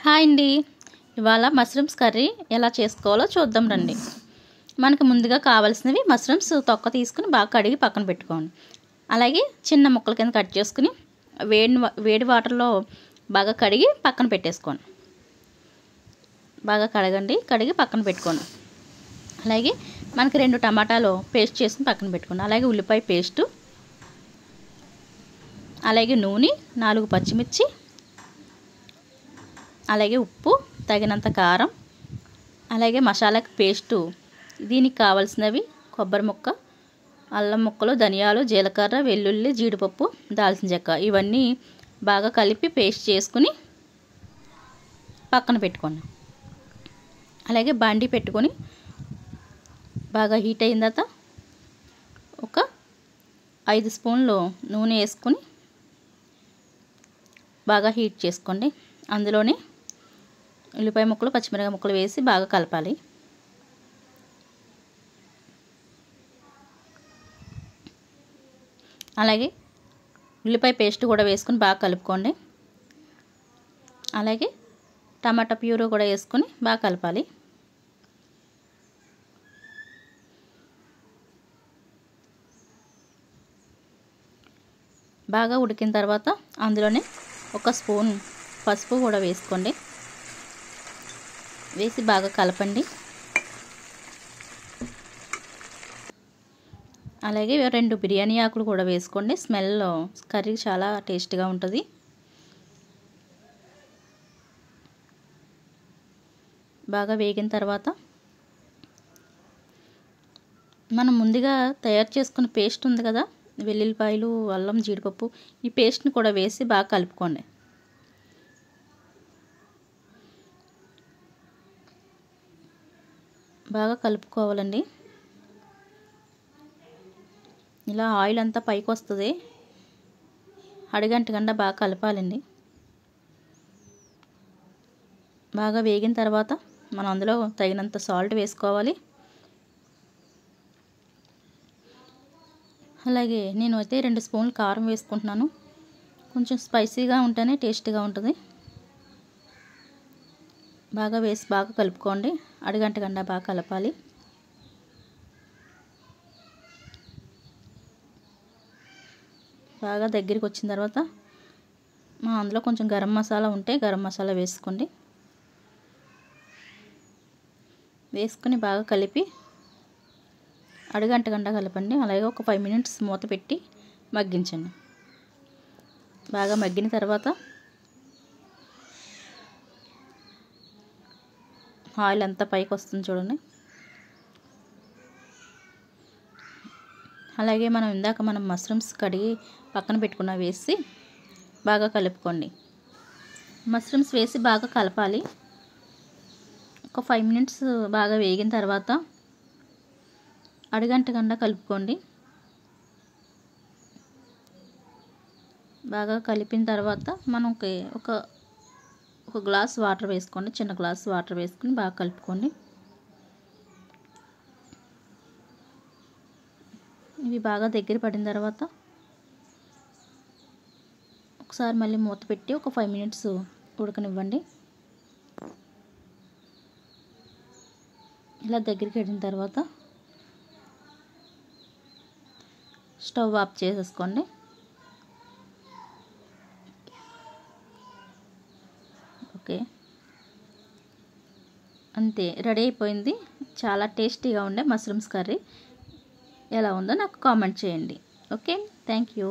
Hi అండి. ఇవాళ mushrooms curry ఎలా చేసుకోవాలో చూద్దాం రండి. మనకు ముందుగా కావాల్సినవి మష్రూమ్స్ తొక్క తీసుకుని బాగా కడిగి పక్కన పెట్టుకోండి. అలాగే చిన్న ముక్కల కింద కట్ చేసుకుని వేడి వాటర్లో బాగా కడిగి పక్కన పెట్టేసుకోండి. బాగా కడిగి పక్కన పెట్టుకోండి. అలాగే మనకి 2 టమాటాలు పేస్ట్ చేసుకుని పక్కన పెట్టుకోండి. అలాగే ఉల్లిపాయ పేస్టు, అలాగే నూనె, 4 పచ్చిమిర్చి, అలాగే ఉప్పు, తగినంత కారం, అలాగే మసాలాకి పేస్టు. దీనికి కావాల్సినవి కొబ్బరి ముక్క, అల్లం ముక్కలు, ధనియాలు, జీలకర్ర, వెల్లుల్లి, జీడిపప్పు, దాల్చిన చెక్క. ఇవన్నీ బాగా కలిపి పేస్ట్ చేసుకుని పక్కన పెట్టుకోండి. అలాగే బాండి పెట్టుకొని బాగా హీట్ అయిన తర్వాత ఒక 5 స్పూన్లు నూనె వేసుకొని బాగా హీట్ చేసుకోండి. అందులోనే ఉల్లిపాయ ముక్కలు, పచ్చిమిరపకాయ ముక్కలు వేసి బాగా కలపాలి. అలాగే ఉల్లిపాయ పేస్ట్ కూడా వేసుకొని బాగా కలుపుకోండి. అలాగే టమాటా ప్యూరీ కూడా వేసుకొని బాగా కలపాలి. బాగా ఉడికిన తర్వాత అందులోనే 1 స్పూన్ పసుపు కూడా వేసుకోండి. వేసి బాగా కలపండి. అలాగే 2 బిర్యానీ ఆకులు కూడా వేసుకోండి. స్మెల్ కర్రీ చాలా టేస్ట్గా ఉంటుంది. బాగా వేగిన తర్వాత మనం ముందుగా తయారు చేసుకున్న పేస్ట్ ఉంది కదా, వెల్లుల్లిపాయలు, అల్లం, జీడిపప్పు, ఈ పేస్ట్ని కూడా వేసి బాగా కలుపుకోండి. బాగా కలుపుకోవాలండి. ఇలా ఆయిల్ అంతా పైకి వస్తుంది. అడుగంటకుండా బాగా కలపాలండి. బాగా వేగిన తర్వాత మనం అందులో తగినంత సాల్ట్ వేసుకోవాలి. అలాగే నేను అయితే 2 స్పూన్లు కారం వేసుకుంటున్నాను. కొంచెం స్పైసీగా ఉంటేనే టేస్ట్గా ఉంటుంది. బాగా వేసి బాగా కలుపుకోండి. అడుగంటకుండా బాగా కలపాలి. బాగా దగ్గరికి వచ్చిన తర్వాత మనం అందులో కొంచెం గరం మసాలా ఉంటే గరం మసాలా వేసుకోండి. వేసుకొని బాగా కలిపి అడుగంటకుండా కలపండి. అలాగే ఒక 5 మినిట్స్ మూత పెట్టి మగ్గించండి. బాగా మగ్గిన తర్వాత ఆయిల్ అంతా పైకి వస్తుంది చూడండి. అలాగే మనం మష్రూమ్స్ కడిగి పక్కన పెట్టుకున్న వేసి బాగా కలుపుకోండి. మష్రూమ్స్ వేసి బాగా కలపాలి. ఒక 5 మినిట్స్ బాగా వేగిన తర్వాత అడుగంటకుండా కలుపుకోండి. బాగా కలిపిన తర్వాత మనకి ఒక గ్లాస్ వాటర్ వేసుకోండి. చిన్న గ్లాస్ వాటర్ వేసుకుని బాగా కలుపుకోండి. ఇవి బాగా దగ్గర పడిన తర్వాత ఒకసారి మళ్ళీ మూత పెట్టి ఒక 5 మినిట్స్ ఉడకనివ్వండి. ఇలా దగ్గరికి వెళ్ళిన తర్వాత స్టవ్ ఆఫ్ చేసేసుకోండి. ఓకే, అంతే, రెడీ అయిపోయింది. చాలా టేస్టీగా ఉండే మష్రూమ్స్ కర్రీ. ఎలా ఉందో నాకు కామెంట్ చేయండి. Okay, thank you.